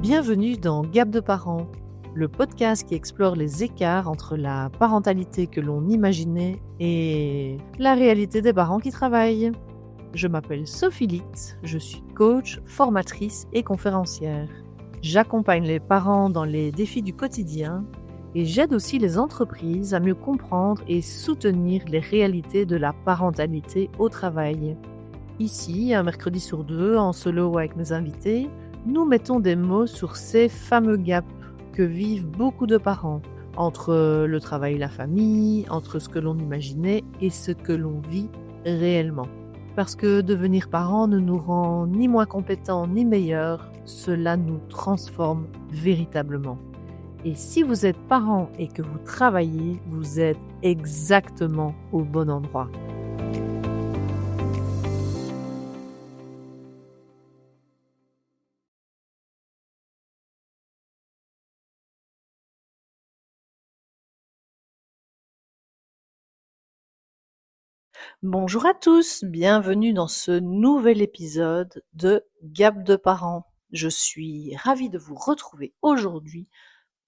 Bienvenue dans Gap de parents, le podcast qui explore les écarts entre la parentalité que l'on imaginait et la réalité des parents qui travaillent. Je m'appelle Sophie Litt, je suis coach, formatrice et conférencière. J'accompagne les parents dans les défis du quotidien et j'aide aussi les entreprises à mieux comprendre et soutenir les réalités de la parentalité au travail. Ici, un mercredi sur deux, en solo avec mes invités, nous mettons des mots sur ces fameux gaps que vivent beaucoup de parents entre le travail et la famille, entre ce que l'on imaginait et ce que l'on vit réellement. Parce que devenir parent ne nous rend ni moins compétents ni meilleurs, cela nous transforme véritablement. Et si vous êtes parent et que vous travaillez, vous êtes exactement au bon endroit. Bonjour à tous, bienvenue dans ce nouvel épisode de Gap de parents. Je suis ravie de vous retrouver aujourd'hui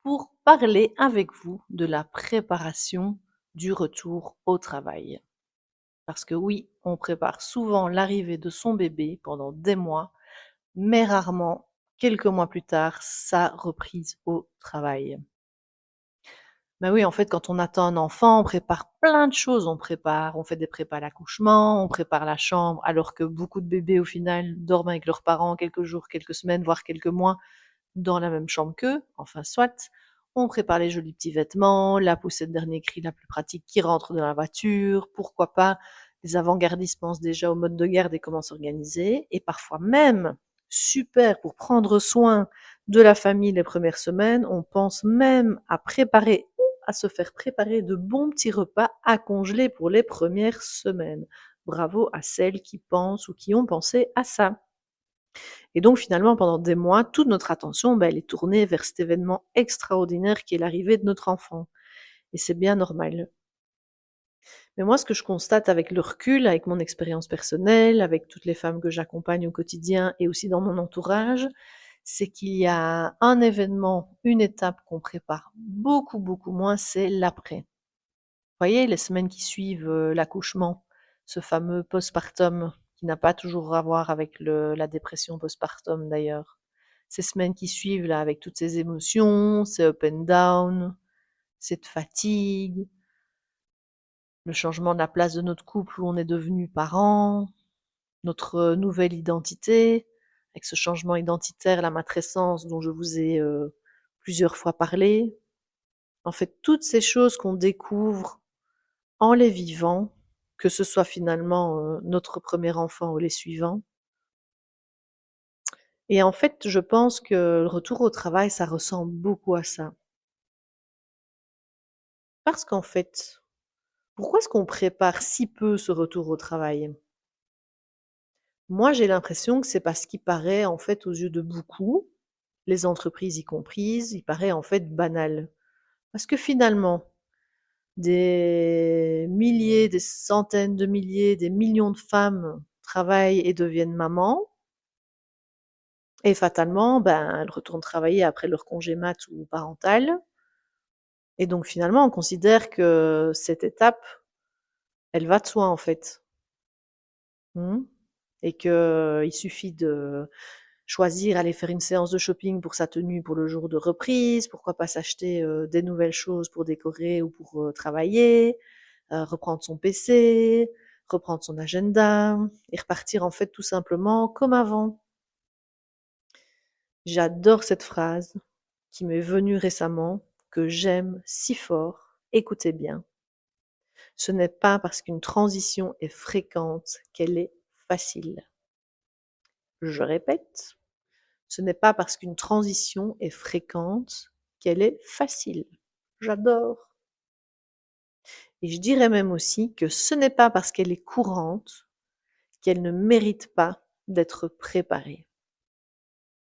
pour parler avec vous de la préparation du retour au travail. Parce que oui, on prépare souvent l'arrivée de son bébé pendant des mois, mais rarement, quelques mois plus tard, sa reprise au travail. Ben oui, en fait, quand on attend un enfant, on prépare plein de choses. On fait des prépas à l'accouchement, on prépare la chambre, alors que beaucoup de bébés, au final, dorment avec leurs parents quelques jours, quelques semaines, voire quelques mois dans la même chambre qu'eux. Enfin, soit. On prépare les jolis petits vêtements, la poussette dernier cri la plus pratique qui rentre dans la voiture. Pourquoi pas, les avant-gardistes pensent déjà au mode de garde et comment s'organiser. Et parfois même, super, pour prendre soin de la famille les premières semaines, on pense même à se faire préparer de bons petits repas à congeler pour les premières semaines. Bravo à celles qui pensent ou qui ont pensé à ça. Et donc finalement, pendant des mois, toute notre attention, elle est tournée vers cet événement extraordinaire qui est l'arrivée de notre enfant. Et c'est bien normal. Mais moi, ce que je constate avec le recul, avec mon expérience personnelle, avec toutes les femmes que j'accompagne au quotidien et aussi dans mon entourage, c'est qu'il y a un événement, une étape qu'on prépare beaucoup, beaucoup moins, c'est l'après. Vous voyez, les semaines qui suivent l'accouchement, ce fameux postpartum qui n'a pas toujours à voir avec la dépression postpartum d'ailleurs. Ces semaines qui suivent là, avec toutes ces émotions, ces up and down, cette fatigue, le changement de la place de notre couple où on est devenu parent, notre nouvelle identité, avec ce changement identitaire, la matrescence dont je vous ai plusieurs fois parlé. En fait, toutes ces choses qu'on découvre en les vivant, que ce soit finalement notre premier enfant ou les suivants. Et en fait, je pense que le retour au travail, ça ressemble beaucoup à ça. Parce qu'en fait, pourquoi est-ce qu'on prépare si peu ce retour au travail? Moi, j'ai l'impression que c'est parce qu'il paraît, en fait, aux yeux de beaucoup, les entreprises y comprises, il paraît en fait banal. Parce que finalement, des milliers, des centaines de milliers, des millions de femmes travaillent et deviennent mamans. Et fatalement, elles retournent travailler après leur congé mat ou parental. Et donc finalement, on considère que cette étape, elle va de soi en fait. Mmh. Et qu'il suffit de choisir, aller faire une séance de shopping pour sa tenue pour le jour de reprise, pourquoi pas s'acheter des nouvelles choses pour décorer ou pour travailler, reprendre son PC, reprendre son agenda et repartir en fait tout simplement comme avant. J'adore cette phrase qui m'est venue récemment, que j'aime si fort. Écoutez bien. Ce n'est pas parce qu'une transition est fréquente qu'elle est facile. Je répète, ce n'est pas parce qu'une transition est fréquente qu'elle est facile. J'adore. Et je dirais même aussi que ce n'est pas parce qu'elle est courante qu'elle ne mérite pas d'être préparée.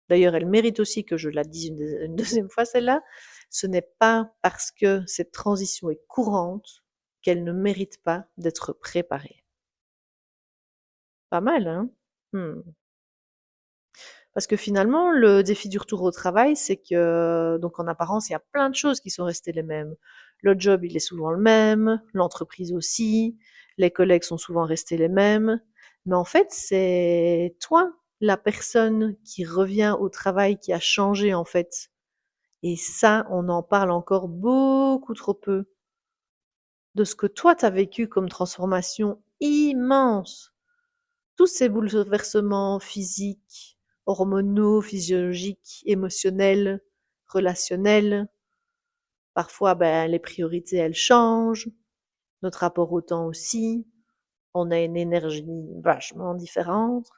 D'ailleurs, elle mérite aussi que je la dise une deuxième fois celle-là. Ce n'est pas parce que cette transition est courante qu'elle ne mérite pas d'être préparée. Pas mal, hein? Mmh. Parce que finalement, le défi du retour au travail, c'est que, donc en apparence, il y a plein de choses qui sont restées les mêmes. Le job, il est souvent le même, l'entreprise aussi, les collègues sont souvent restés les mêmes. Mais en fait, c'est toi, la personne qui revient au travail, qui a changé en fait. Et ça, on en parle encore beaucoup trop peu. De ce que toi, tu as vécu comme transformation immense. Tous ces bouleversements physiques, hormonaux, physiologiques, émotionnels, relationnels. Parfois, ben, les priorités, elles changent, notre rapport au temps aussi. On a une énergie vachement différente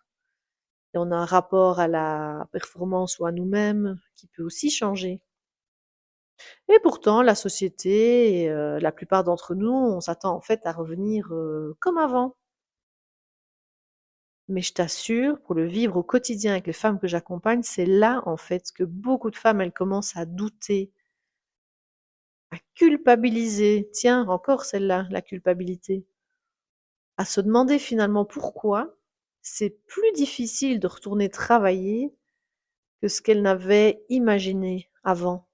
et on a un rapport à la performance ou à nous-mêmes qui peut aussi changer. Et pourtant, la société et la plupart d'entre nous, on s'attend en fait à revenir comme avant. Mais je t'assure, pour le vivre au quotidien avec les femmes que j'accompagne, c'est là, en fait, que beaucoup de femmes, elles commencent à douter, à culpabiliser. Tiens, encore celle-là, la culpabilité. À se demander finalement pourquoi c'est plus difficile de retourner travailler que ce qu'elles n'avaient imaginé avant.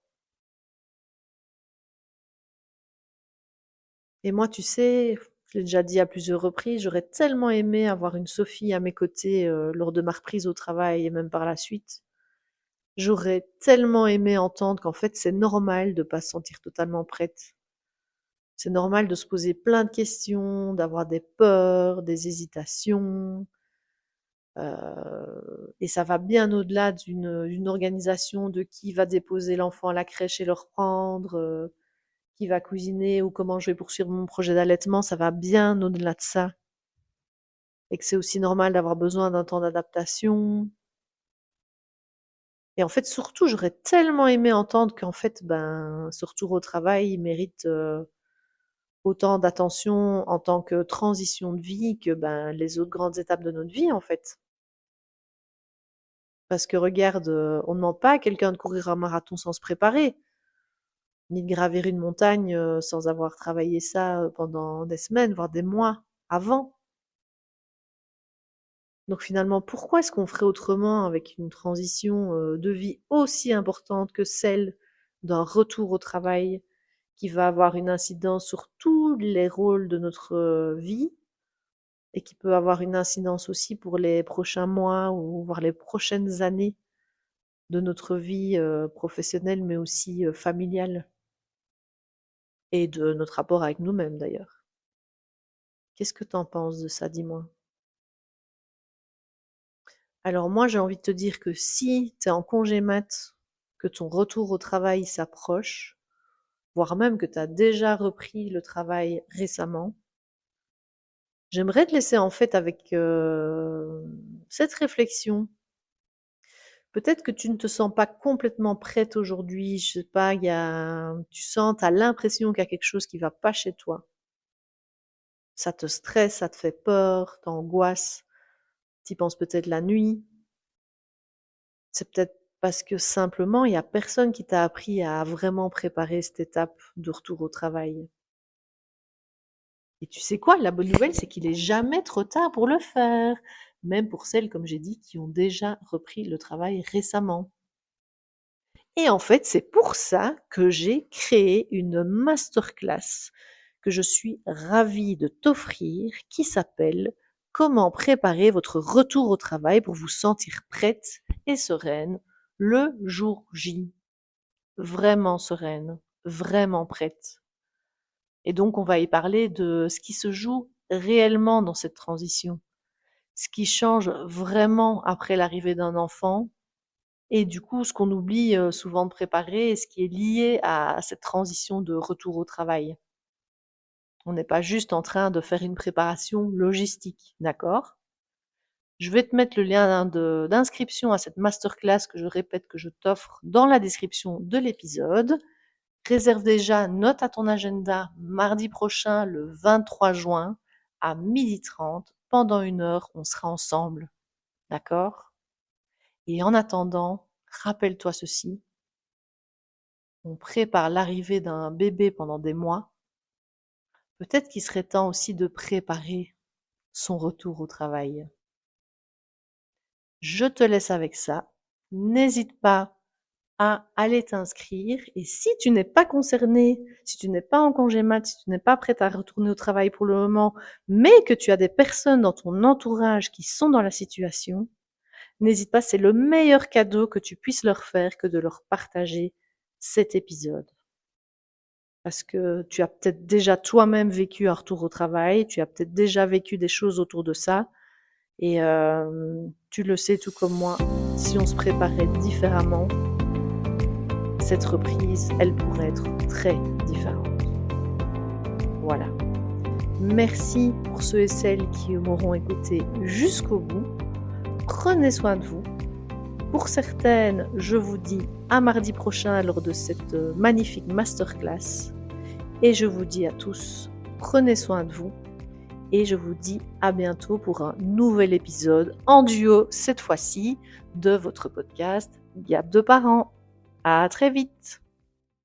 Et moi, tu sais, je l'ai déjà dit à plusieurs reprises, j'aurais tellement aimé avoir une Sophie à mes côtés lors de ma reprise au travail et même par la suite. J'aurais tellement aimé entendre qu'en fait, c'est normal de pas se sentir totalement prête. C'est normal de se poser plein de questions, d'avoir des peurs, des hésitations, et ça va bien au-delà d'une organisation de qui va déposer l'enfant à la crèche et le reprendre, qui va cuisiner ou comment je vais poursuivre mon projet d'allaitement, ça va bien au-delà de ça. Et que c'est aussi normal d'avoir besoin d'un temps d'adaptation. Et en fait, surtout, j'aurais tellement aimé entendre qu'en fait, ben, ce retour au travail, il mérite autant d'attention en tant que transition de vie que ben, les autres grandes étapes de notre vie, en fait. Parce que regarde, on ne demande pas à quelqu'un de courir un marathon sans se préparer, ni de gravir une montagne sans avoir travaillé ça pendant des semaines, voire des mois avant. Donc finalement, pourquoi est-ce qu'on ferait autrement avec une transition de vie aussi importante que celle d'un retour au travail qui va avoir une incidence sur tous les rôles de notre vie et qui peut avoir une incidence aussi pour les prochains mois ou voire les prochaines années de notre vie professionnelle, mais aussi familiale et de notre rapport avec nous-mêmes d'ailleurs. Qu'est-ce que tu en penses de ça, dis-moi? Alors moi, j'ai envie de te dire que si tu es en congé mat, que ton retour au travail s'approche, voire même que tu as déjà repris le travail récemment, j'aimerais te laisser en fait avec cette réflexion. Peut-être que tu ne te sens pas complètement prête aujourd'hui, je sais pas, tu sens, tu as l'impression qu'il y a quelque chose qui va pas chez toi. Ça te stresse, ça te fait peur, t'angoisses, tu y penses peut-être la nuit. C'est peut-être parce que simplement, il y a personne qui t'a appris à vraiment préparer cette étape de retour au travail. Et tu sais quoi? La bonne nouvelle, c'est qu'il est jamais trop tard pour le faire, même pour celles, comme j'ai dit, qui ont déjà repris le travail récemment. Et en fait, c'est pour ça que j'ai créé une masterclass que je suis ravie de t'offrir qui s'appelle «Comment préparer votre retour au travail pour vous sentir prête et sereine le jour J». Vraiment sereine, vraiment prête. Et donc on va y parler de ce qui se joue réellement dans cette transition, ce qui change vraiment après l'arrivée d'un enfant et du coup ce qu'on oublie, souvent de préparer et ce qui est lié à cette transition de retour au travail. On n'est pas juste en train de faire une préparation logistique, d'accord? Je vais te mettre le lien d'inscription à cette masterclass que je répète que je t'offre dans la description de l'épisode. Réserve déjà, note à ton agenda mardi prochain, le 23 juin, à 12h30. Pendant 1 heure, on sera ensemble. D'accord? Et en attendant, rappelle-toi ceci. On prépare l'arrivée d'un bébé pendant des mois. Peut-être qu'il serait temps aussi de préparer son retour au travail. Je te laisse avec ça. N'hésite pas à aller t'inscrire et si tu n'es pas concerné, si tu n'es pas en congé mat, si tu n'es pas prête à retourner au travail pour le moment, mais que tu as des personnes dans ton entourage qui sont dans la situation, n'hésite pas, c'est le meilleur cadeau que tu puisses leur faire que de leur partager cet épisode. Parce que tu as peut-être déjà toi-même vécu un retour au travail, tu as peut-être déjà vécu des choses autour de ça et tu le sais tout comme moi, si on se préparait différemment, cette reprise, elle pourrait être très différente. Voilà. Merci pour ceux et celles qui m'auront écouté jusqu'au bout. Prenez soin de vous. Pour certaines, je vous dis à mardi prochain lors de cette magnifique masterclass. Et je vous dis à tous, prenez soin de vous. Et je vous dis à bientôt pour un nouvel épisode en duo, cette fois-ci, de votre podcast Gap de parents. À très vite!